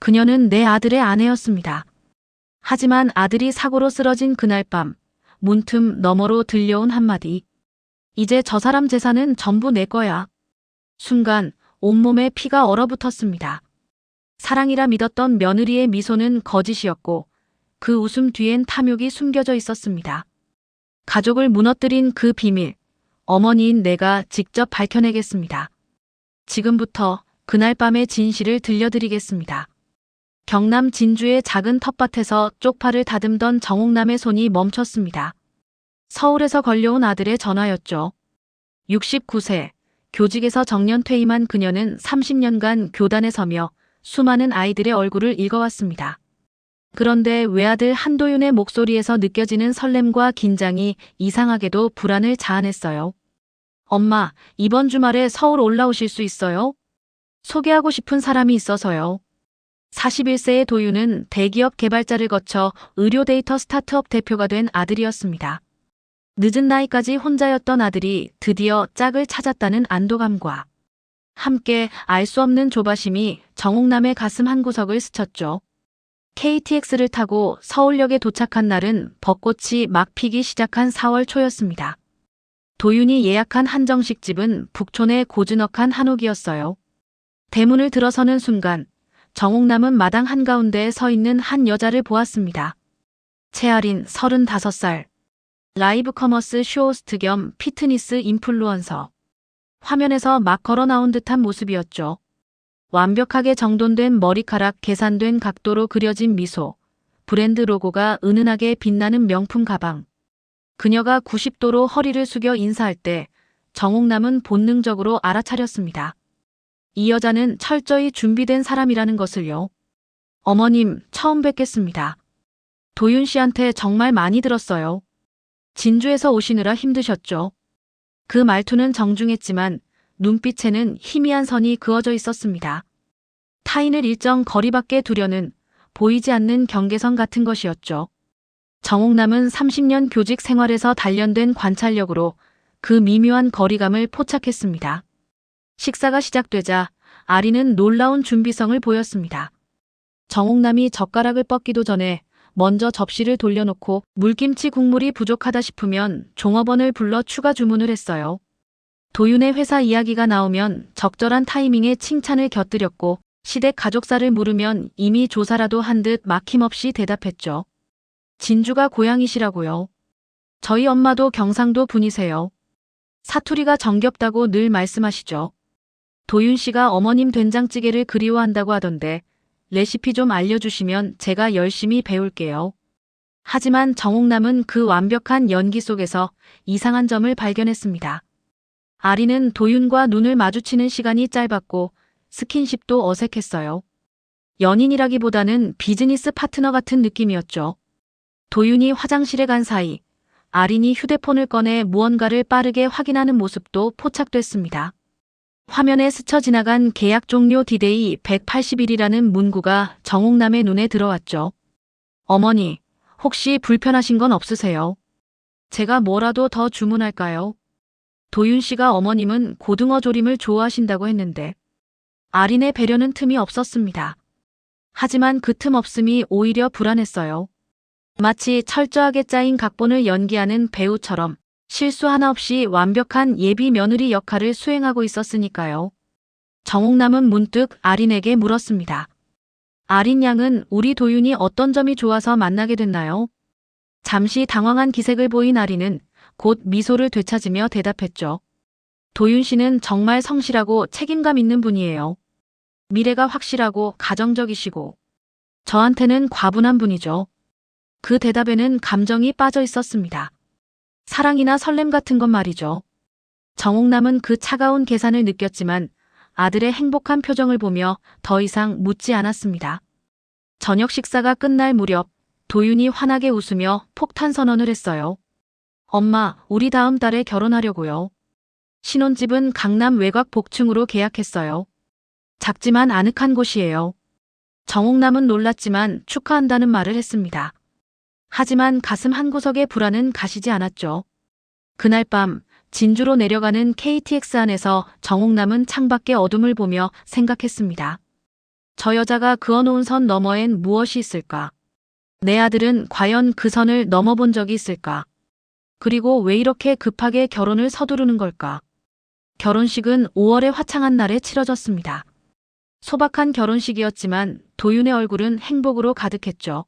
그녀는 내 아들의 아내였습니다. 하지만 아들이 사고로 쓰러진 그날 밤, 문틈 너머로 들려온 한마디. 이제 저 사람 재산은 전부 내 거야. 순간 온몸에 피가 얼어붙었습니다. 사랑이라 믿었던 며느리의 미소는 거짓이었고 그 웃음 뒤엔 탐욕이 숨겨져 있었습니다. 가족을 무너뜨린 그 비밀, 어머니인 내가 직접 밝혀내겠습니다. 지금부터 그날 밤의 진실을 들려드리겠습니다. 경남 진주의 작은 텃밭에서 쪽파를 다듬던 정옥남의 손이 멈췄습니다. 서울에서 걸려온 아들의 전화였죠. 69세, 교직에서 정년 퇴임한 그녀는 30년간 교단에 서며 수많은 아이들의 얼굴을 읽어왔습니다. 그런데 외아들 한도윤의 목소리에서 느껴지는 설렘과 긴장이 이상하게도 불안을 자아냈어요. 엄마, 이번 주말에 서울 올라오실 수 있어요? 소개하고 싶은 사람이 있어서요. 41세의 도윤은 대기업 개발자를 거쳐 의료 데이터 스타트업 대표가 된 아들이었습니다. 늦은 나이까지 혼자였던 아들이 드디어 짝을 찾았다는 안도감과 함께 알 수 없는 조바심이 정옥남의 가슴 한구석을 스쳤죠. KTX를 타고 서울역에 도착한 날은 벚꽃이 막 피기 시작한 4월 초였습니다. 도윤이 예약한 한정식집은 북촌의 고즈넉한 한옥이었어요. 대문을 들어서는 순간 정옥남은 마당 한가운데에 서 있는 한 여자를 보았습니다. 채아린 35살. 라이브 커머스 쇼호스트 겸 피트니스 인플루언서. 화면에서 막 걸어 나온 듯한 모습이었죠. 완벽하게 정돈된 머리카락, 계산된 각도로 그려진 미소, 브랜드 로고가 은은하게 빛나는 명품 가방. 그녀가 90도로 허리를 숙여 인사할 때 정옥남은 본능적으로 알아차렸습니다. 이 여자는 철저히 준비된 사람이라는 것을요. 어머님, 처음 뵙겠습니다. 도윤 씨한테 정말 많이 들었어요. 진주에서 오시느라 힘드셨죠? 그 말투는 정중했지만 눈빛에는 희미한 선이 그어져 있었습니다. 타인을 일정 거리 밖에 두려는 보이지 않는 경계선 같은 것이었죠. 정옥남은 30년 교직 생활에서 단련된 관찰력으로 그 미묘한 거리감을 포착했습니다. 식사가 시작되자 아리는 놀라운 준비성을 보였습니다. 정옥남이 젓가락을 뻗기도 전에 먼저 접시를 돌려놓고 물김치 국물이 부족하다 싶으면 종업원을 불러 추가 주문을 했어요. 도윤의 회사 이야기가 나오면 적절한 타이밍에 칭찬을 곁들였고 시댁 가족사를 물으면 이미 조사라도 한 듯 막힘없이 대답했죠. 진주가 고향이시라고요. 저희 엄마도 경상도 분이세요. 사투리가 정겹다고 늘 말씀하시죠. 도윤 씨가 어머님 된장찌개를 그리워한다고 하던데 레시피 좀 알려주시면 제가 열심히 배울게요. 하지만 정옥남은 그 완벽한 연기 속에서 이상한 점을 발견했습니다. 아리는 도윤과 눈을 마주치는 시간이 짧았고 스킨십도 어색했어요. 연인이라기보다는 비즈니스 파트너 같은 느낌이었죠. 도윤이 화장실에 간 사이 아린이 휴대폰을 꺼내 무언가를 빠르게 확인하는 모습도 포착됐습니다. 화면에 스쳐 지나간 계약 종료 디데이 180일이라는 문구가 정옥남의 눈에 들어왔죠. 어머니, 혹시 불편하신 건 없으세요? 제가 뭐라도 더 주문할까요? 도윤 씨가 어머님은 고등어 조림을 좋아하신다고 했는데 아린의 배려는 틈이 없었습니다. 하지만 그 틈 없음이 오히려 불안했어요. 마치 철저하게 짜인 각본을 연기하는 배우처럼 실수 하나 없이 완벽한 예비 며느리 역할을 수행하고 있었으니까요. 정옥남은 문득 아린에게 물었습니다. 아린 양은 우리 도윤이 어떤 점이 좋아서 만나게 됐나요? 잠시 당황한 기색을 보인 아린은 곧 미소를 되찾으며 대답했죠. 도윤 씨는 정말 성실하고 책임감 있는 분이에요. 미래가 확실하고 가정적이시고 저한테는 과분한 분이죠. 그 대답에는 감정이 빠져 있었습니다. 사랑이나 설렘 같은 것 말이죠. 정옥남은 그 차가운 계산을 느꼈지만 아들의 행복한 표정을 보며 더 이상 묻지 않았습니다. 저녁 식사가 끝날 무렵 도윤이 환하게 웃으며 폭탄 선언을 했어요. 엄마, 우리 다음 달에 결혼하려고요. 신혼집은 강남 외곽 복층으로 계약했어요. 작지만 아늑한 곳이에요. 정옥남은 놀랐지만 축하한다는 말을 했습니다. 하지만 가슴 한구석의 불안은 가시지 않았죠. 그날 밤 진주로 내려가는 KTX 안에서 정옥남은 창밖의 어둠을 보며 생각했습니다. 저 여자가 그어놓은 선 너머엔 무엇이 있을까? 내 아들은 과연 그 선을 넘어본 적이 있을까? 그리고 왜 이렇게 급하게 결혼을 서두르는 걸까? 결혼식은 5월의 화창한 날에 치러졌습니다. 소박한 결혼식이었지만 도윤의 얼굴은 행복으로 가득했죠.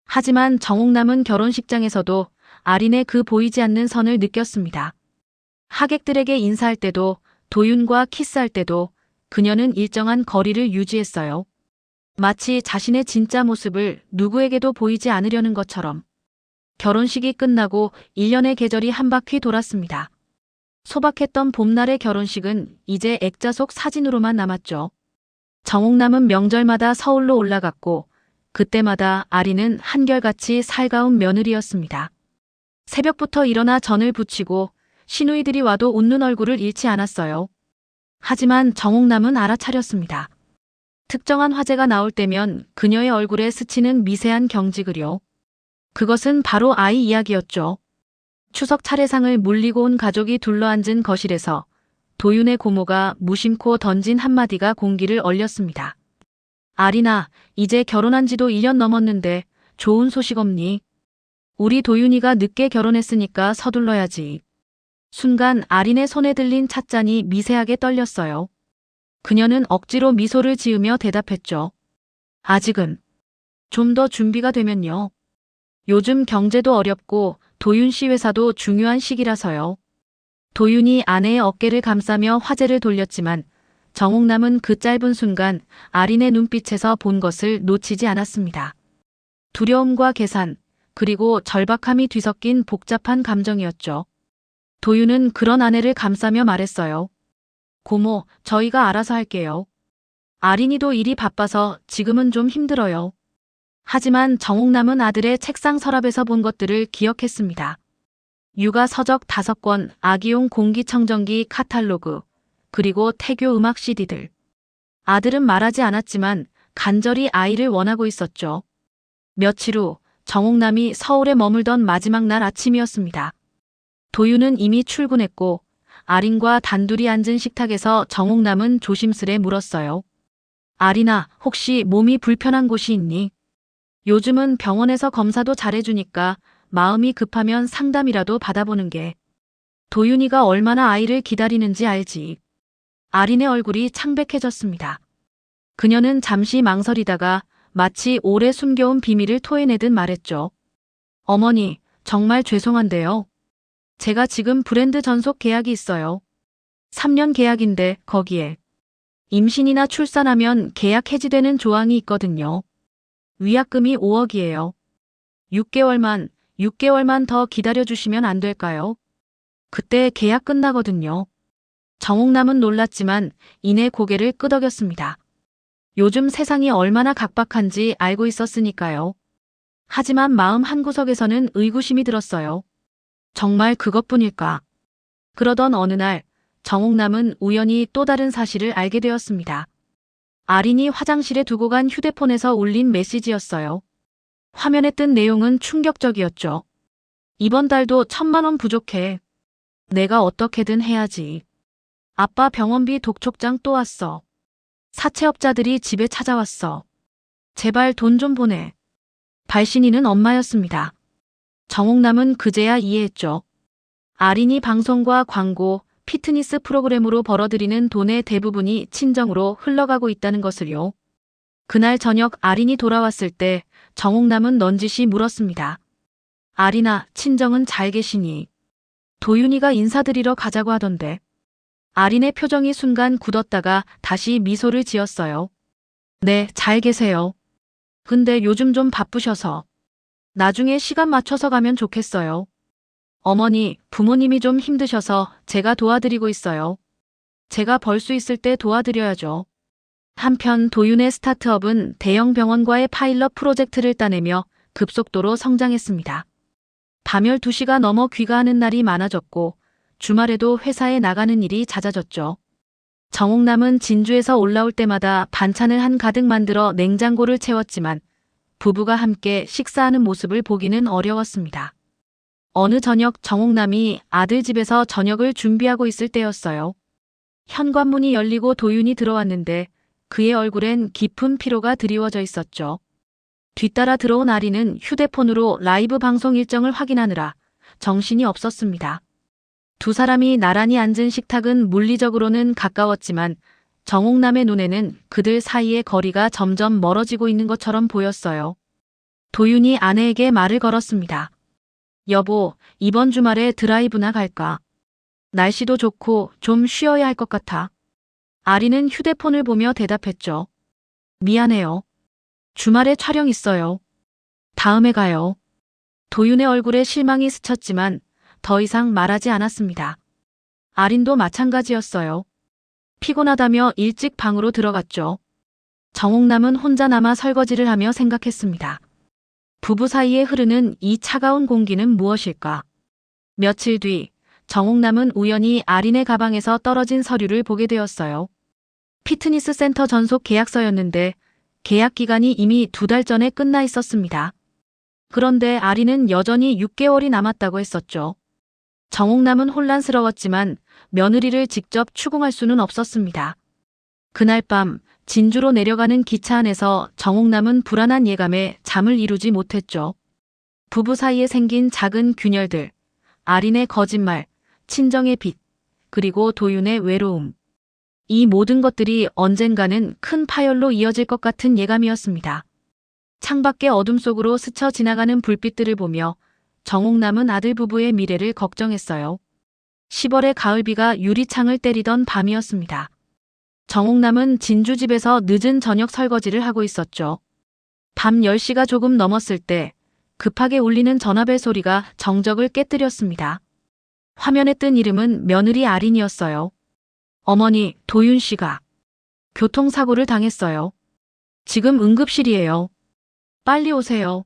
하지만 정옥남은 결혼식장에서도 아린의 그 보이지 않는 선을 느꼈습니다. 하객들에게 인사할 때도 도윤과 키스할 때도 그녀는 일정한 거리를 유지했어요. 마치 자신의 진짜 모습을 누구에게도 보이지 않으려는 것처럼. 결혼식이 끝나고 1년의 계절이 한 바퀴 돌았습니다. 소박했던 봄날의 결혼식은 이제 액자 속 사진으로만 남았죠. 정옥남은 명절마다 서울로 올라갔고 그때마다 아린은 한결같이 살가운 며느리였습니다. 새벽부터 일어나 전을 부치고 시누이들이 와도 웃는 얼굴을 잃지 않았어요. 하지만 정옥남은 알아차렸습니다. 특정한 화제가 나올 때면 그녀의 얼굴에 스치는 미세한 경직을요. 그것은 바로 아이 이야기였죠. 추석 차례상을 물리고 온 가족이 둘러앉은 거실에서 도윤의 고모가 무심코 던진 한마디가 공기를 얼렸습니다. 아린아, 이제 결혼한 지도 1년 넘었는데 좋은 소식 없니? 우리 도윤이가 늦게 결혼했으니까 서둘러야지. 순간 아린의 손에 들린 찻잔이 미세하게 떨렸어요. 그녀는 억지로 미소를 지으며 대답했죠. 아직은. 좀 더 준비가 되면요. 요즘 경제도 어렵고 도윤 씨 회사도 중요한 시기라서요. 도윤이 아내의 어깨를 감싸며 화제를 돌렸지만 정옥남은 그 짧은 순간 아린의 눈빛에서 본 것을 놓치지 않았습니다. 두려움과 계산, 그리고 절박함이 뒤섞인 복잡한 감정이었죠. 도윤은 그런 아내를 감싸며 말했어요. 고모, 저희가 알아서 할게요. 아린이도 일이 바빠서 지금은 좀 힘들어요. 하지만 정옥남은 아들의 책상 서랍에서 본 것들을 기억했습니다. 육아 서적 5권, 아기용 공기청정기 카탈로그, 그리고 태교 음악 CD들. 아들은 말하지 않았지만 간절히 아이를 원하고 있었죠. 며칠 후 정옥남이 서울에 머물던 마지막 날 아침이었습니다. 도윤은 이미 출근했고 아린과 단둘이 앉은 식탁에서 정옥남은 조심스레 물었어요. 아린아, 혹시 몸이 불편한 곳이 있니? 요즘은 병원에서 검사도 잘해주니까 마음이 급하면 상담이라도 받아보는 게. 도윤이가 얼마나 아이를 기다리는지 알지. 아린의 얼굴이 창백해졌습니다. 그녀는 잠시 망설이다가 마치 오래 숨겨온 비밀을 토해내듯 말했죠. 어머니, 정말 죄송한데요. 제가 지금 브랜드 전속 계약이 있어요. 3년 계약인데 거기에 임신이나 출산하면 계약 해지되는 조항이 있거든요. 위약금이 5억이에요. 6개월만 더 기다려주시면 안 될까요? 그때 계약 끝나거든요. 정옥남은 놀랐지만 이내 고개를 끄덕였습니다. 요즘 세상이 얼마나 각박한지 알고 있었으니까요. 하지만 마음 한구석에서는 의구심이 들었어요. 정말 그것뿐일까? 그러던 어느 날 정옥남은 우연히 또 다른 사실을 알게 되었습니다. 아린이 화장실에 두고 간 휴대폰에서 울린 메시지였어요. 화면에 뜬 내용은 충격적이었죠. 이번 달도 1,000만 원 부족해. 내가 어떻게든 해야지. 아빠 병원비 독촉장 또 왔어. 사채업자들이 집에 찾아왔어. 제발 돈 좀 보내. 발신인은 엄마였습니다. 정옥남은 그제야 이해했죠. 아린이 방송과 광고, 피트니스 프로그램으로 벌어들이는 돈의 대부분이 친정으로 흘러가고 있다는 것을요. 그날 저녁 아린이 돌아왔을 때 정옥남은 넌지시 물었습니다. 아린아, 친정은 잘 계시니? 도윤이가 인사드리러 가자고 하던데. 아린의 표정이 순간 굳었다가 다시 미소를 지었어요. 네, 잘 계세요. 근데 요즘 좀 바쁘셔서. 나중에 시간 맞춰서 가면 좋겠어요. 어머니, 부모님이 좀 힘드셔서 제가 도와드리고 있어요. 제가 벌 수 있을 때 도와드려야죠. 한편 도윤의 스타트업은 대형 병원과의 파일럿 프로젝트를 따내며 급속도로 성장했습니다. 밤 12시가 넘어 귀가하는 날이 많아졌고 주말에도 회사에 나가는 일이 잦아졌죠. 정옥남은 진주에서 올라올 때마다 반찬을 한가득 만들어 냉장고를 채웠지만 부부가 함께 식사하는 모습을 보기는 어려웠습니다. 어느 저녁 정옥남이 아들 집에서 저녁을 준비하고 있을 때였어요. 현관문이 열리고 도윤이 들어왔는데 그의 얼굴엔 깊은 피로가 드리워져 있었죠. 뒤따라 들어온 아리는 휴대폰으로 라이브 방송 일정을 확인하느라 정신이 없었습니다. 두 사람이 나란히 앉은 식탁은 물리적으로는 가까웠지만 정옥남의 눈에는 그들 사이의 거리가 점점 멀어지고 있는 것처럼 보였어요. 도윤이 아내에게 말을 걸었습니다. 여보, 이번 주말에 드라이브나 갈까? 날씨도 좋고 좀 쉬어야 할 것 같아. 아리는 휴대폰을 보며 대답했죠. 미안해요. 주말에 촬영 있어요. 다음에 가요. 도윤의 얼굴에 실망이 스쳤지만 더 이상 말하지 않았습니다. 아린도 마찬가지였어요. 피곤하다며 일찍 방으로 들어갔죠. 정옥남은 혼자 남아 설거지를 하며 생각했습니다. 부부 사이에 흐르는 이 차가운 공기는 무엇일까? 며칠 뒤 정옥남은 우연히 아린의 가방에서 떨어진 서류를 보게 되었어요. 피트니스 센터 전속 계약서였는데 계약 기간이 이미 2달 전에 끝나 있었습니다. 그런데 아린은 여전히 6개월이 남았다고 했었죠. 정옥남은 혼란스러웠지만 며느리를 직접 추궁할 수는 없었습니다. 그날 밤 진주로 내려가는 기차 안에서 정옥남은 불안한 예감에 잠을 이루지 못했죠. 부부 사이에 생긴 작은 균열들, 아린의 거짓말, 친정의 빚, 그리고 도윤의 외로움. 이 모든 것들이 언젠가는 큰 파열로 이어질 것 같은 예감이었습니다. 창밖의 어둠 속으로 스쳐 지나가는 불빛들을 보며 정옥남은 아들 부부의 미래를 걱정했어요. 10월의 가을비가 유리창을 때리던 밤이었습니다. 정옥남은 진주집에서 늦은 저녁 설거지를 하고 있었죠. 밤 10시가 조금 넘었을 때 급하게 울리는 전화벨 소리가 정적을 깨뜨렸습니다. 화면에 뜬 이름은 며느리 아린이었어요. 어머니, 도윤 씨가 교통사고를 당했어요. 지금 응급실이에요. 빨리 오세요.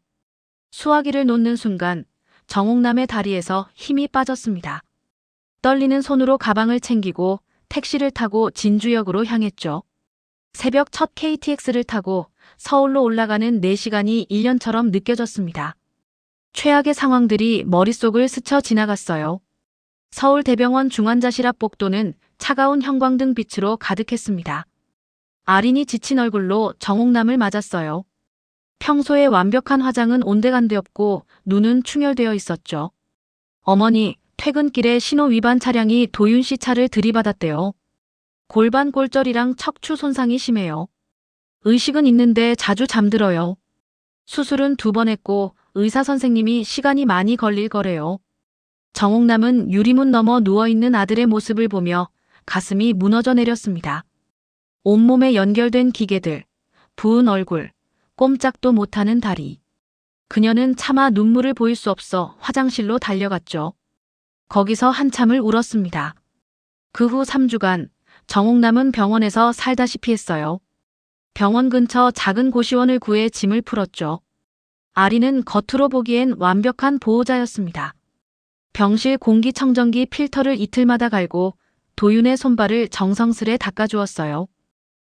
수화기를 놓는 순간 정옥남의 다리에서 힘이 빠졌습니다. 떨리는 손으로 가방을 챙기고 택시를 타고 진주역으로 향했죠. 새벽 첫 KTX를 타고 서울로 올라가는 4시간이 1년처럼 느껴졌습니다. 최악의 상황들이 머릿속을 스쳐 지나갔어요. 서울대병원 중환자실 앞 복도는 차가운 형광등 빛으로 가득했습니다. 아린이 지친 얼굴로 정옥남을 맞았어요. 평소에 완벽한 화장은 온데간데 없고 눈은 충혈되어 있었죠. 어머니, 퇴근길에 신호 위반 차량이 도윤 씨 차를 들이받았대요. 골반 골절이랑 척추 손상이 심해요. 의식은 있는데 자주 잠들어요. 수술은 2번 했고 의사 선생님이 시간이 많이 걸릴 거래요. 정옥남은 유리문 너머 누워있는 아들의 모습을 보며 가슴이 무너져 내렸습니다. 온몸에 연결된 기계들, 부은 얼굴, 꼼짝도 못하는 다리. 그녀는 차마 눈물을 보일 수 없어 화장실로 달려갔죠. 거기서 한참을 울었습니다. 그 후 3주간 정옥남은 병원에서 살다시피 했어요. 병원 근처 작은 고시원을 구해 짐을 풀었죠. 아리는 겉으로 보기엔 완벽한 보호자였습니다. 병실 공기청정기 필터를 이틀마다 갈고 도윤의 손발을 정성스레 닦아주었어요.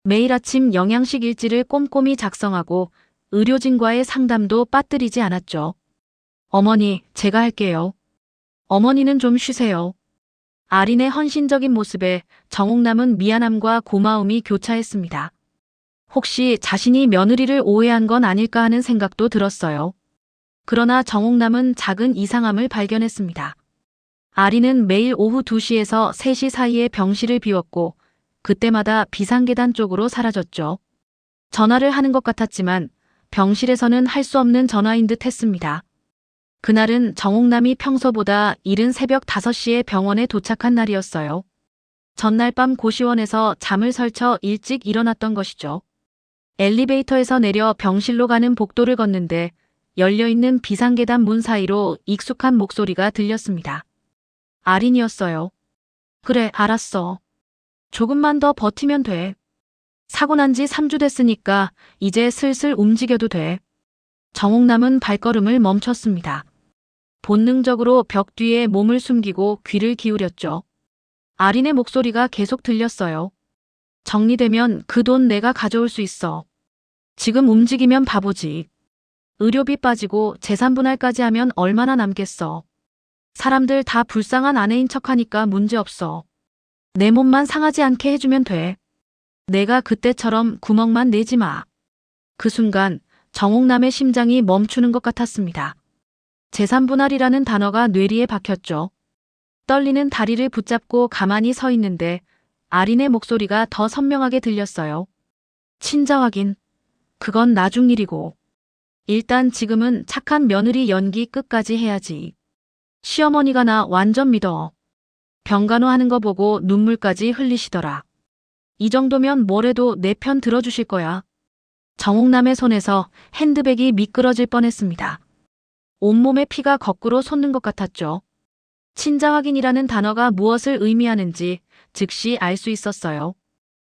매일 아침 영양식 일지를 꼼꼼히 작성하고 의료진과의 상담도 빠뜨리지 않았죠. 어머니, 제가 할게요. 어머니는 좀 쉬세요. 아린의 헌신적인 모습에 정옥남은 미안함과 고마움이 교차했습니다. 혹시 자신이 며느리를 오해한 건 아닐까 하는 생각도 들었어요. 그러나 정옥남은 작은 이상함을 발견했습니다. 아린은 매일 오후 2시에서 3시 사이에 병실을 비웠고 그때마다 비상계단 쪽으로 사라졌죠. 전화를 하는 것 같았지만 병실에서는 할 수 없는 전화인 듯 했습니다. 그날은 정옥남이 평소보다 이른 새벽 5시에 병원에 도착한 날이었어요. 전날 밤 고시원에서 잠을 설쳐 일찍 일어났던 것이죠. 엘리베이터에서 내려 병실로 가는 복도를 걷는데 열려있는 비상계단 문 사이로 익숙한 목소리가 들렸습니다. 아린이었어요. 그래, 알았어. 조금만 더 버티면 돼. 사고 난 지 3주 됐으니까 이제 슬슬 움직여도 돼. 정옥남은 발걸음을 멈췄습니다. 본능적으로 벽 뒤에 몸을 숨기고 귀를 기울였죠. 아린의 목소리가 계속 들렸어요. 정리되면 그 돈 내가 가져올 수 있어. 지금 움직이면 바보지. 의료비 빠지고 재산 분할까지 하면 얼마나 남겠어. 사람들 다 불쌍한 아내인 척하니까 문제없어. 내 몸만 상하지 않게 해주면 돼. 내가 그때처럼 구멍만 내지 마. 그 순간 정옥남의 심장이 멈추는 것 같았습니다. 재산분할이라는 단어가 뇌리에 박혔죠. 떨리는 다리를 붙잡고 가만히 서 있는데 아린의 목소리가 더 선명하게 들렸어요. 친자 확인. 그건 나중 일이고. 일단 지금은 착한 며느리 연기 끝까지 해야지. 시어머니가 나 완전 믿어. 병간호 하는 거 보고 눈물까지 흘리시더라. 이 정도면 뭐래도 내 편 들어주실 거야. 정옥남의 손에서 핸드백이 미끄러질 뻔했습니다. 온몸에 피가 거꾸로 솟는 것 같았죠. 친자 확인이라는 단어가 무엇을 의미하는지 즉시 알 수 있었어요.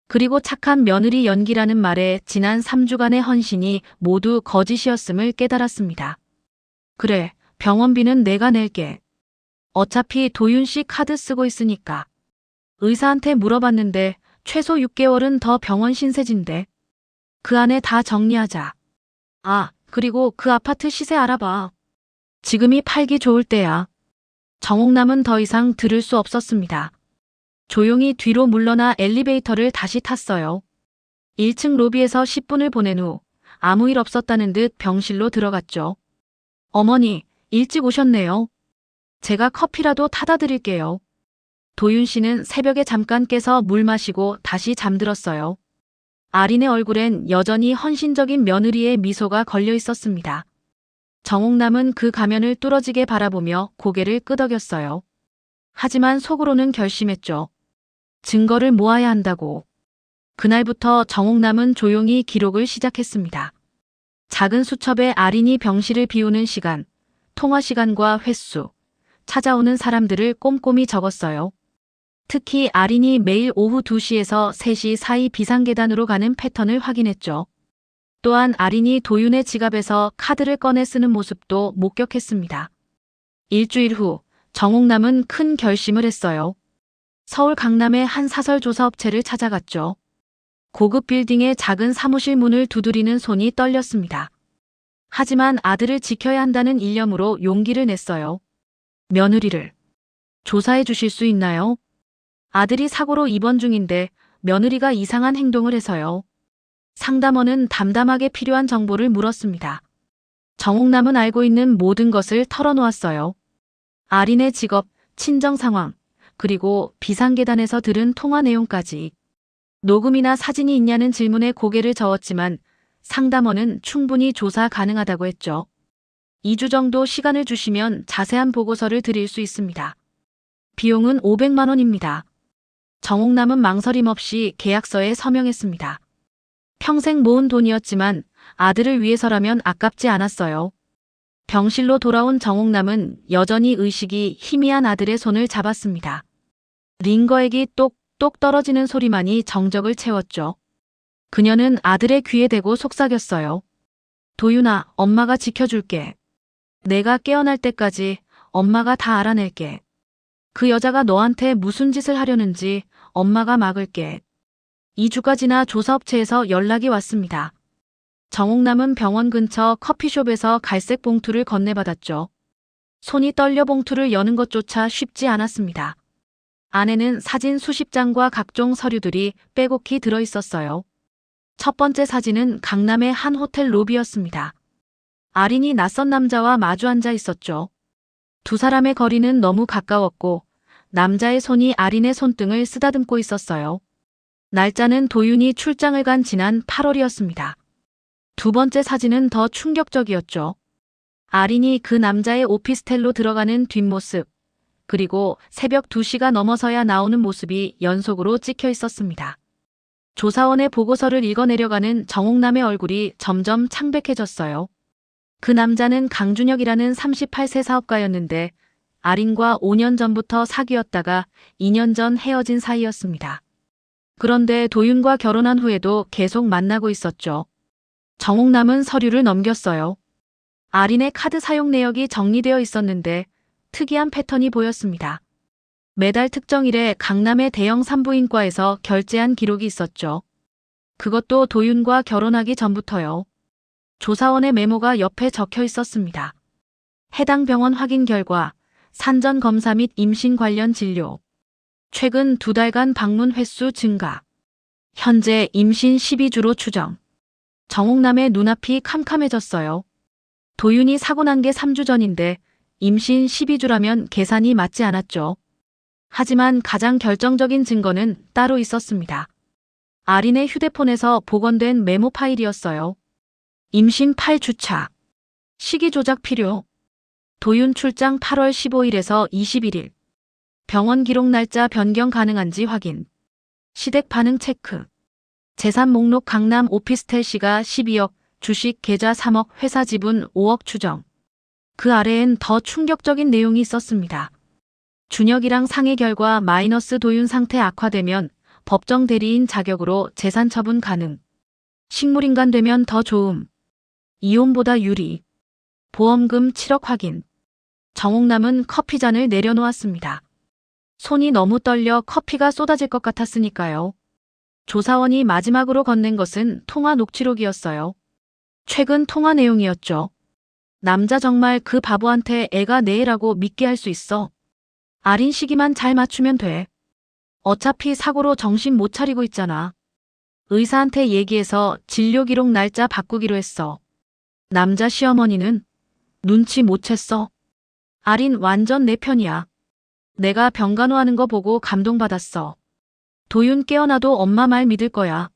그리고 착한 며느리 연기라는 말에 지난 3주간의 헌신이 모두 거짓이었음을 깨달았습니다. 그래, 병원비는 내가 낼게. 어차피 도윤 씨 카드 쓰고 있으니까. 의사한테 물어봤는데 최소 6개월은 더 병원 신세진데. 그 안에 다 정리하자. 아, 그리고 그 아파트 시세 알아봐. 지금이 팔기 좋을 때야. 정옥남은 더 이상 들을 수 없었습니다. 조용히 뒤로 물러나 엘리베이터를 다시 탔어요. 1층 로비에서 10분을 보낸 후 아무 일 없었다는 듯 병실로 들어갔죠. 어머니, 일찍 오셨네요. 제가 커피라도 타다 드릴게요. 도윤 씨는 새벽에 잠깐 깨서 물 마시고 다시 잠들었어요. 아린의 얼굴엔 여전히 헌신적인 며느리의 미소가 걸려 있었습니다. 정옥남은 그 가면을 뚫어지게 바라보며 고개를 끄덕였어요. 하지만 속으로는 결심했죠. 증거를 모아야 한다고. 그날부터 정옥남은 조용히 기록을 시작했습니다. 작은 수첩에 아린이 병실을 비우는 시간, 통화 시간과 횟수, 찾아오는 사람들을 꼼꼼히 적었어요. 특히 아린이 매일 오후 2시에서 3시 사이 비상계단으로 가는 패턴을 확인했죠. 또한 아린이 도윤의 지갑에서 카드를 꺼내 쓰는 모습도 목격했습니다. 일주일 후 정옥남은 큰 결심을 했어요. 서울 강남의 한 사설 조사업체를 찾아갔죠. 고급 빌딩의 작은 사무실 문을 두드리는 손이 떨렸습니다. 하지만 아들을 지켜야 한다는 일념으로 용기를 냈어요. 며느리를 조사해 주실 수 있나요? 아들이 사고로 입원 중인데 며느리가 이상한 행동을 해서요. 상담원은 담담하게 필요한 정보를 물었습니다. 정옥남은 알고 있는 모든 것을 털어놓았어요. 아린의 직업, 친정 상황, 그리고 비상계단에서 들은 통화 내용까지. 녹음이나 사진이 있냐는 질문에 고개를 저었지만 상담원은 충분히 조사 가능하다고 했죠. 2주 정도 시간을 주시면 자세한 보고서를 드릴 수 있습니다. 비용은 500만 원입니다. 정옥남은 망설임 없이 계약서에 서명했습니다. 평생 모은 돈이었지만 아들을 위해서라면 아깝지 않았어요. 병실로 돌아온 정옥남은 여전히 의식이 희미한 아들의 손을 잡았습니다. 링거액이 똑똑 떨어지는 소리만이 정적을 채웠죠. 그녀는 아들의 귀에 대고 속삭였어요. 도윤아, 엄마가 지켜줄게. 내가 깨어날 때까지 엄마가 다 알아낼게. 그 여자가 너한테 무슨 짓을 하려는지 엄마가 막을게. 2주까지나 조사업체에서 연락이 왔습니다. 정옥남은 병원 근처 커피숍에서 갈색 봉투를 건네받았죠. 손이 떨려 봉투를 여는 것조차 쉽지 않았습니다. 안에는 사진 수십 장과 각종 서류들이 빼곡히 들어있었어요. 첫 번째 사진은 강남의 한 호텔 로비였습니다. 아린이 낯선 남자와 마주 앉아 있었죠. 두 사람의 거리는 너무 가까웠고 남자의 손이 아린의 손등을 쓰다듬고 있었어요. 날짜는 도윤이 출장을 간 지난 8월이었습니다. 두 번째 사진은 더 충격적이었죠. 아린이 그 남자의 오피스텔로 들어가는 뒷모습, 그리고 새벽 2시가 넘어서야 나오는 모습이 연속으로 찍혀 있었습니다. 조사원의 보고서를 읽어내려가는 정옥남의 얼굴이 점점 창백해졌어요. 그 남자는 강준혁이라는 38세 사업가였는데 아린과 5년 전부터 사귀었다가 2년 전 헤어진 사이였습니다. 그런데 도윤과 결혼한 후에도 계속 만나고 있었죠. 정옥남은 서류를 넘겼어요. 아린의 카드 사용 내역이 정리되어 있었는데 특이한 패턴이 보였습니다. 매달 특정일에 강남의 대형 산부인과에서 결제한 기록이 있었죠. 그것도 도윤과 결혼하기 전부터요. 조사원의 메모가 옆에 적혀 있었습니다. 해당 병원 확인 결과, 산전 검사 및 임신 관련 진료. 최근 2달간 방문 횟수 증가. 현재 임신 12주로 추정. 정옥남의 눈앞이 캄캄해졌어요. 도윤이 사고 난 게 3주 전인데 임신 12주라면 계산이 맞지 않았죠. 하지만 가장 결정적인 증거는 따로 있었습니다. 아린의 휴대폰에서 복원된 메모 파일이었어요. 임신 8주차. 식이 조작 필요. 도윤 출장 8월 15일에서 21일. 병원 기록 날짜 변경 가능한지 확인. 시댁 반응 체크. 재산 목록 강남 오피스텔 시가 12억, 주식 계좌 3억, 회사 지분 5억 추정. 그 아래엔 더 충격적인 내용이 있었습니다. 준혁이랑 상해 결과 마이너스 도윤 상태 악화되면 법정 대리인 자격으로 재산 처분 가능. 식물인간 되면 더 좋음. 이혼보다 유리. 보험금 7억 확인. 정옥남은 커피잔을 내려놓았습니다. 손이 너무 떨려 커피가 쏟아질 것 같았으니까요. 조사원이 마지막으로 건넨 것은 통화 녹취록이었어요. 최근 통화 내용이었죠. 남자 정말 그 바보한테 애가 내라고 믿게 할 수 있어. 아린 시기만 잘 맞추면 돼. 어차피 사고로 정신 못 차리고 있잖아. 의사한테 얘기해서 진료 기록 날짜 바꾸기로 했어. 남자 시어머니는 눈치 못 챘어. 아린 완전 내 편이야. 내가 병간호하는 거 보고 감동받았어. 도윤 깨어나도 엄마 말 믿을 거야.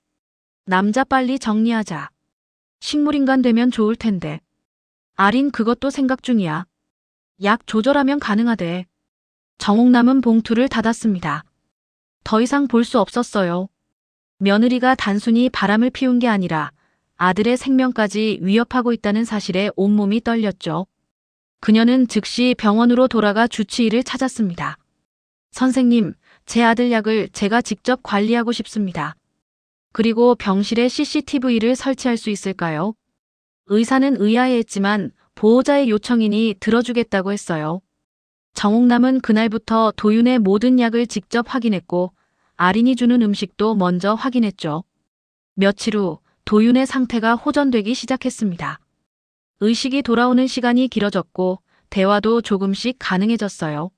남자 빨리 정리하자. 식물인간 되면 좋을 텐데. 아린 그것도 생각 중이야. 약 조절하면 가능하대. 정옥남은 봉투를 닫았습니다. 더 이상 볼 수 없었어요. 며느리가 단순히 바람을 피운 게 아니라 아들의 생명까지 위협하고 있다는 사실에 온몸이 떨렸죠. 그녀는 즉시 병원으로 돌아가 주치의를 찾았습니다. 선생님, 제 아들 약을 제가 직접 관리하고 싶습니다. 그리고 병실에 CCTV를 설치할 수 있을까요? 의사는 의아해했지만 보호자의 요청이니 들어주겠다고 했어요. 정옥남은 그날부터 도윤의 모든 약을 직접 확인했고 아린이 주는 음식도 먼저 확인했죠. 며칠 후 도윤의 상태가 호전되기 시작했습니다. 의식이 돌아오는 시간이 길어졌고 대화도 조금씩 가능해졌어요.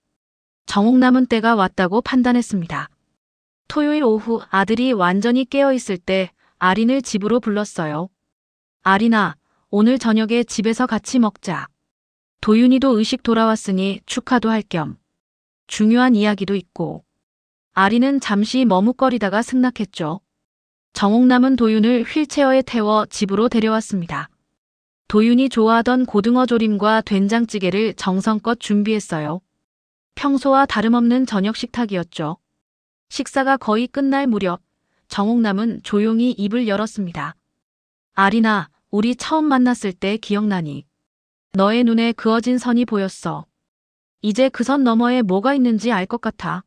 정옥남은 때가 왔다고 판단했습니다. 토요일 오후 아들이 완전히 깨어있을 때 아린을 집으로 불렀어요. 아린아, 오늘 저녁에 집에서 같이 먹자. 도윤이도 의식 돌아왔으니 축하도 할 겸 중요한 이야기도 있고. 아린은 잠시 머뭇거리다가 승낙했죠. 정옥남은 도윤을 휠체어에 태워 집으로 데려왔습니다. 도윤이 좋아하던 고등어 조림과 된장찌개를 정성껏 준비했어요. 평소와 다름없는 저녁 식탁이었죠. 식사가 거의 끝날 무렵 정옥남은 조용히 입을 열었습니다. 아린아, 우리 처음 만났을 때 기억나니? 너의 눈에 그어진 선이 보였어. 이제 그 선 너머에 뭐가 있는지 알 것 같아.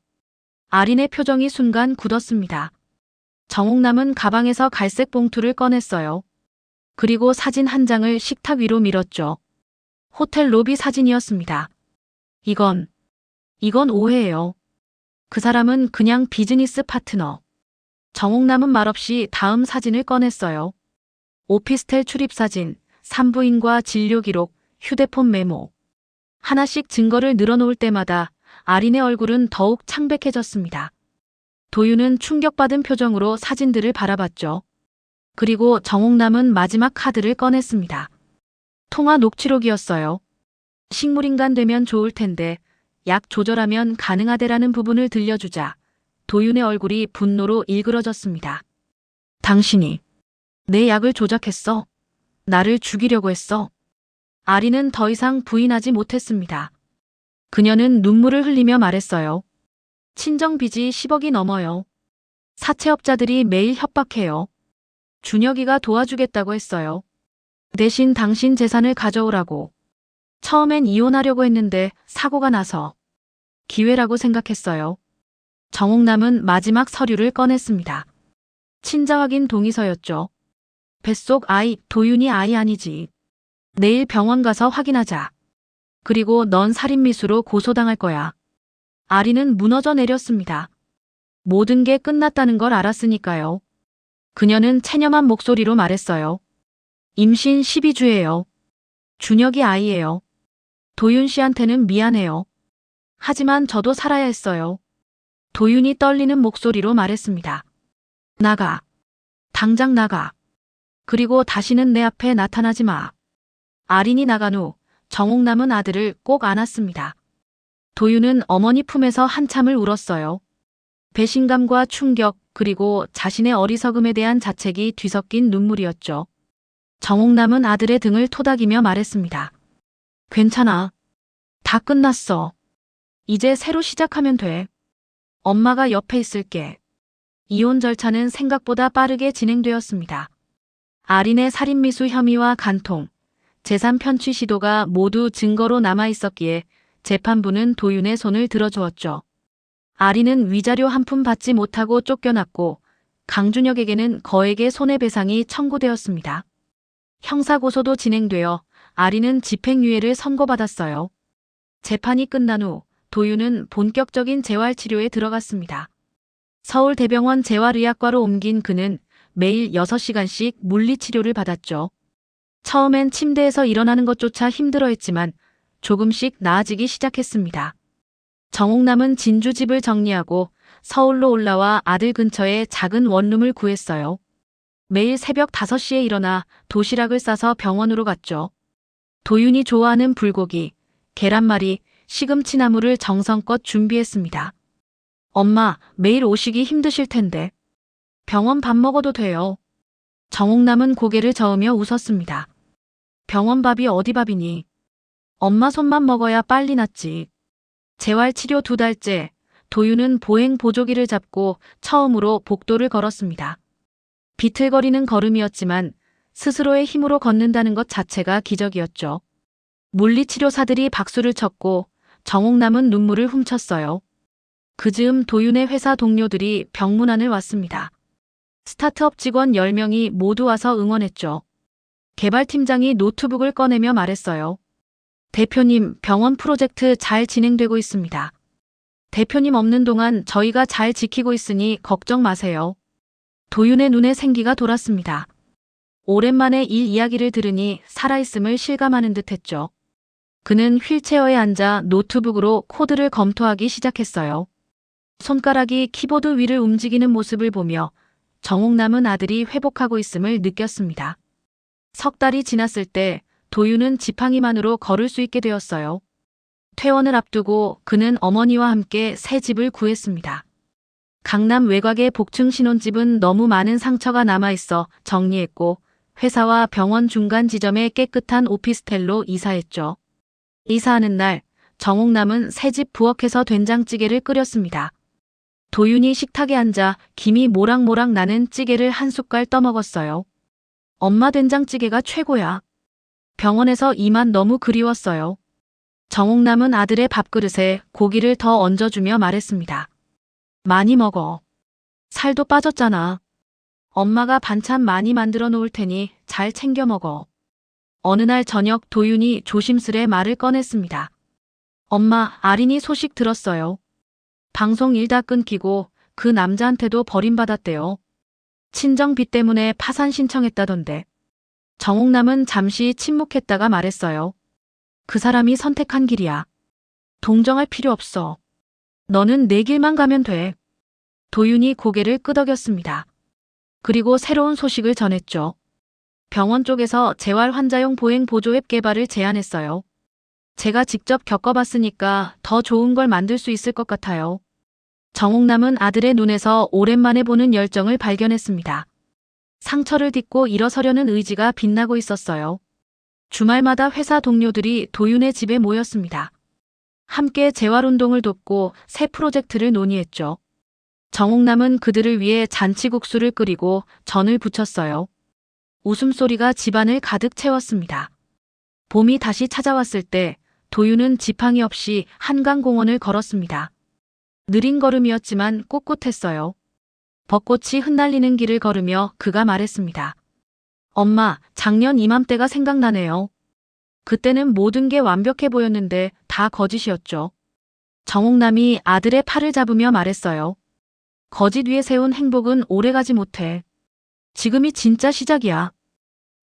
아린의 표정이 순간 굳었습니다. 정옥남은 가방에서 갈색 봉투를 꺼냈어요. 그리고 사진 한 장을 식탁 위로 밀었죠. 호텔 로비 사진이었습니다. 이건 오해예요. 그 사람은 그냥 비즈니스 파트너. 정옥남은 말없이 다음 사진을 꺼냈어요. 오피스텔 출입사진, 산부인과 진료 기록, 휴대폰 메모. 하나씩 증거를 늘어놓을 때마다 아린의 얼굴은 더욱 창백해졌습니다. 도윤은 충격받은 표정으로 사진들을 바라봤죠. 그리고 정옥남은 마지막 카드를 꺼냈습니다. 통화 녹취록이었어요. 식물인간 되면 좋을 텐데 약 조절하면 가능하대라는 부분을 들려주자 도윤의 얼굴이 분노로 일그러졌습니다. 당신이 내 약을 조작했어. 나를 죽이려고 했어. 아린은 더 이상 부인하지 못했습니다. 그녀는 눈물을 흘리며 말했어요. 친정 빚이 10억이 넘어요. 사채업자들이 매일 협박해요. 준혁이가 도와주겠다고 했어요. 대신 당신 재산을 가져오라고. 처음엔 이혼하려고 했는데 사고가 나서 기회라고 생각했어요. 정옥남은 마지막 서류를 꺼냈습니다. 친자 확인 동의서였죠. 뱃속 아이, 도윤이 아이 아니지. 내일 병원 가서 확인하자. 그리고 넌 살인미수로 고소당할 거야. 아린은 무너져 내렸습니다. 모든 게 끝났다는 걸 알았으니까요. 그녀는 체념한 목소리로 말했어요. 임신 12주예요. 준혁이 아이예요. 도윤 씨한테는 미안해요. 하지만 저도 살아야 했어요. 도윤이 떨리는 목소리로 말했습니다. 나가. 당장 나가. 그리고 다시는 내 앞에 나타나지 마. 아린이 나간 후 정옥남은 아들을 꼭 안았습니다. 도윤은 어머니 품에서 한참을 울었어요. 배신감과 충격 그리고 자신의 어리석음에 대한 자책이 뒤섞인 눈물이었죠. 정옥남은 아들의 등을 토닥이며 말했습니다. 괜찮아. 다 끝났어. 이제 새로 시작하면 돼. 엄마가 옆에 있을게. 이혼 절차는 생각보다 빠르게 진행되었습니다. 아린의 살인미수 혐의와 간통, 재산 편취 시도가 모두 증거로 남아있었기에 재판부는 도윤의 손을 들어주었죠. 아린은 위자료 한 푼 받지 못하고 쫓겨났고 강준혁에게는 거액의 손해배상이 청구되었습니다. 형사고소도 진행되어 아린은 집행유예를 선고받았어요. 재판이 끝난 후 도윤은 본격적인 재활치료에 들어갔습니다. 서울대병원 재활의학과로 옮긴 그는 매일 6시간씩 물리치료를 받았죠. 처음엔 침대에서 일어나는 것조차 힘들어했지만 조금씩 나아지기 시작했습니다. 정옥남은 진주집을 정리하고 서울로 올라와 아들 근처에 작은 원룸을 구했어요. 매일 새벽 5시에 일어나 도시락을 싸서 병원으로 갔죠. 도윤이 좋아하는 불고기, 계란말이, 시금치나물을 정성껏 준비했습니다. 엄마, 매일 오시기 힘드실 텐데. 병원 밥 먹어도 돼요. 정옥남은 고개를 저으며 웃었습니다. 병원 밥이 어디 밥이니? 엄마 손만 먹어야 빨리 낫지. 재활치료 2달째, 도윤은 보행 보조기를 잡고 처음으로 복도를 걸었습니다. 비틀거리는 걸음이었지만 스스로의 힘으로 걷는다는 것 자체가 기적이었죠. 물리치료사들이 박수를 쳤고 정옥남은 눈물을 훔쳤어요. 그 즈음 도윤의 회사 동료들이 병문안을 왔습니다. 스타트업 직원 10명이 모두 와서 응원했죠. 개발팀장이 노트북을 꺼내며 말했어요. 대표님, 병원 프로젝트 잘 진행되고 있습니다. 대표님 없는 동안 저희가 잘 지키고 있으니 걱정 마세요. 도윤의 눈에 생기가 돌았습니다. 오랜만에 일 이야기를 들으니 살아있음을 실감하는 듯 했죠. 그는 휠체어에 앉아 노트북으로 코드를 검토하기 시작했어요. 손가락이 키보드 위를 움직이는 모습을 보며 정옥남은 아들이 회복하고 있음을 느꼈습니다. 석 달이 지났을 때 도윤은 지팡이만으로 걸을 수 있게 되었어요. 퇴원을 앞두고 그는 어머니와 함께 새 집을 구했습니다. 강남 외곽의 복층 신혼집은 너무 많은 상처가 남아있어 정리했고 회사와 병원 중간 지점에 깨끗한 오피스텔로 이사했죠. 이사하는 날 정옥남은 새집 부엌에서 된장찌개를 끓였습니다. 도윤이 식탁에 앉아 김이 모락모락 나는 찌개를 한 숟갈 떠먹었어요. 엄마 된장찌개가 최고야. 병원에서 이 맛 너무 그리웠어요. 정옥남은 아들의 밥그릇에 고기를 더 얹어주며 말했습니다. 많이 먹어. 살도 빠졌잖아. 엄마가 반찬 많이 만들어 놓을 테니 잘 챙겨 먹어. 어느 날 저녁 도윤이 조심스레 말을 꺼냈습니다. 엄마, 아린이 소식 들었어요. 방송 일 다 끊기고 그 남자한테도 버림받았대요. 친정빚 때문에 파산 신청했다던데. 정옥남은 잠시 침묵했다가 말했어요. 그 사람이 선택한 길이야. 동정할 필요 없어. 너는 내 길만 가면 돼. 도윤이 고개를 끄덕였습니다. 그리고 새로운 소식을 전했죠. 병원 쪽에서 재활 환자용 보행 보조 앱 개발을 제안했어요. 제가 직접 겪어봤으니까 더 좋은 걸 만들 수 있을 것 같아요. 정옥남은 아들의 눈에서 오랜만에 보는 열정을 발견했습니다. 상처를 딛고 일어서려는 의지가 빛나고 있었어요. 주말마다 회사 동료들이 도윤의 집에 모였습니다. 함께 재활운동을 돕고 새 프로젝트를 논의했죠. 정옥남은 그들을 위해 잔치국수를 끓이고 전을 부쳤어요. 웃음소리가 집안을 가득 채웠습니다. 봄이 다시 찾아왔을 때 도윤은 지팡이 없이 한강공원을 걸었습니다. 느린 걸음이었지만 꿋꿋했어요. 벚꽃이 흩날리는 길을 걸으며 그가 말했습니다. 엄마, 작년 이맘때가 생각나네요. 그때는 모든 게 완벽해 보였는데 다 거짓이었죠. 정옥남이 아들의 팔을 잡으며 말했어요. 거짓 위에 세운 행복은 오래가지 못해. 지금이 진짜 시작이야.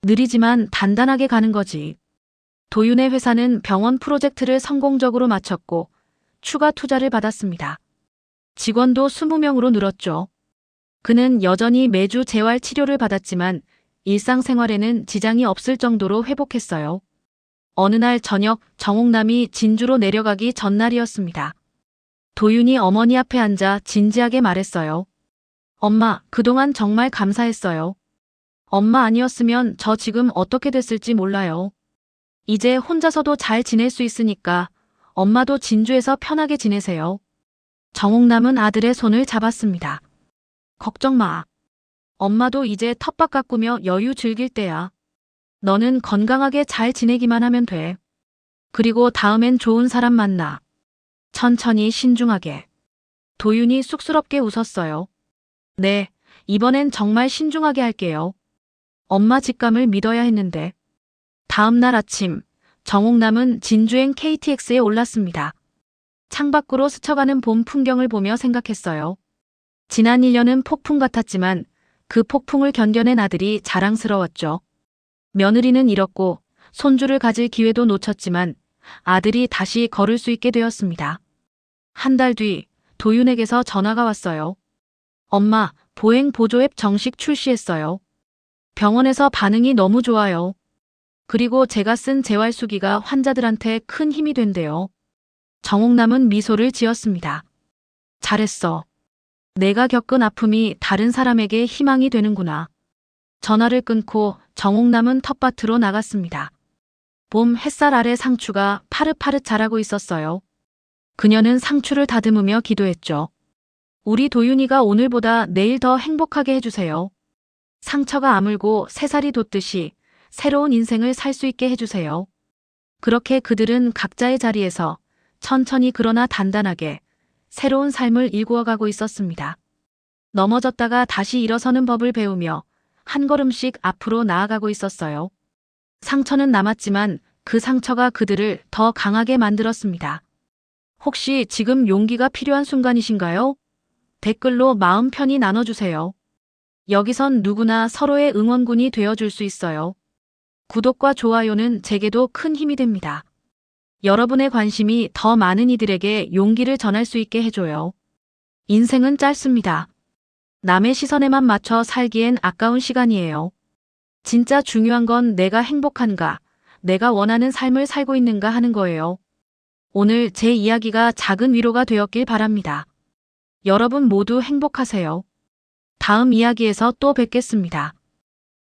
느리지만 단단하게 가는 거지. 도윤의 회사는 병원 프로젝트를 성공적으로 마쳤고 추가 투자를 받았습니다. 직원도 20명으로 늘었죠. 그는 여전히 매주 재활 치료를 받았지만 일상생활에는 지장이 없을 정도로 회복했어요. 어느 날 저녁 정옥남이 진주로 내려가기 전날이었습니다. 도윤이 어머니 앞에 앉아 진지하게 말했어요. 엄마, 그동안 정말 감사했어요. 엄마 아니었으면 저 지금 어떻게 됐을지 몰라요. 이제 혼자서도 잘 지낼 수 있으니까 엄마도 진주에서 편하게 지내세요. 정옥남은 아들의 손을 잡았습니다. 걱정 마. 엄마도 이제 텃밭 가꾸며 여유 즐길 때야. 너는 건강하게 잘 지내기만 하면 돼. 그리고 다음엔 좋은 사람 만나. 천천히 신중하게. 도윤이 쑥스럽게 웃었어요. 네, 이번엔 정말 신중하게 할게요. 엄마 직감을 믿어야 했는데. 다음 날 아침, 정옥남은 진주행 KTX에 올랐습니다. 창밖으로 스쳐가는 봄 풍경을 보며 생각했어요. 지난 1년은 폭풍 같았지만 그 폭풍을 견뎌낸 아들이 자랑스러웠죠. 며느리는 잃었고 손주를 가질 기회도 놓쳤지만 아들이 다시 걸을 수 있게 되었습니다. 한 달 뒤 도윤에게서 전화가 왔어요. 엄마, 보행 보조 앱 정식 출시했어요. 병원에서 반응이 너무 좋아요. 그리고 제가 쓴 재활수기가 환자들한테 큰 힘이 된대요. 정옥남은 미소를 지었습니다. 잘했어. 내가 겪은 아픔이 다른 사람에게 희망이 되는구나. 전화를 끊고 정옥남은 텃밭으로 나갔습니다. 봄 햇살 아래 상추가 파릇파릇 자라고 있었어요. 그녀는 상추를 다듬으며 기도했죠. 우리 도윤이가 오늘보다 내일 더 행복하게 해주세요. 상처가 아물고 새살이 돋듯이 새로운 인생을 살 수 있게 해주세요. 그렇게 그들은 각자의 자리에서 천천히 그러나 단단하게 새로운 삶을 일구어가고 있었습니다. 넘어졌다가 다시 일어서는 법을 배우며 한 걸음씩 앞으로 나아가고 있었어요. 상처는 남았지만 그 상처가 그들을 더 강하게 만들었습니다. 혹시 지금 용기가 필요한 순간이신가요? 댓글로 마음 편히 나눠주세요. 여기선 누구나 서로의 응원군이 되어줄 수 있어요. 구독과 좋아요는 제게도 큰 힘이 됩니다. 여러분의 관심이 더 많은 이들에게 용기를 전할 수 있게 해줘요. 인생은 짧습니다. 남의 시선에만 맞춰 살기엔 아까운 시간이에요. 진짜 중요한 건 내가 행복한가, 내가 원하는 삶을 살고 있는가 하는 거예요. 오늘 제 이야기가 작은 위로가 되었길 바랍니다. 여러분 모두 행복하세요. 다음 이야기에서 또 뵙겠습니다.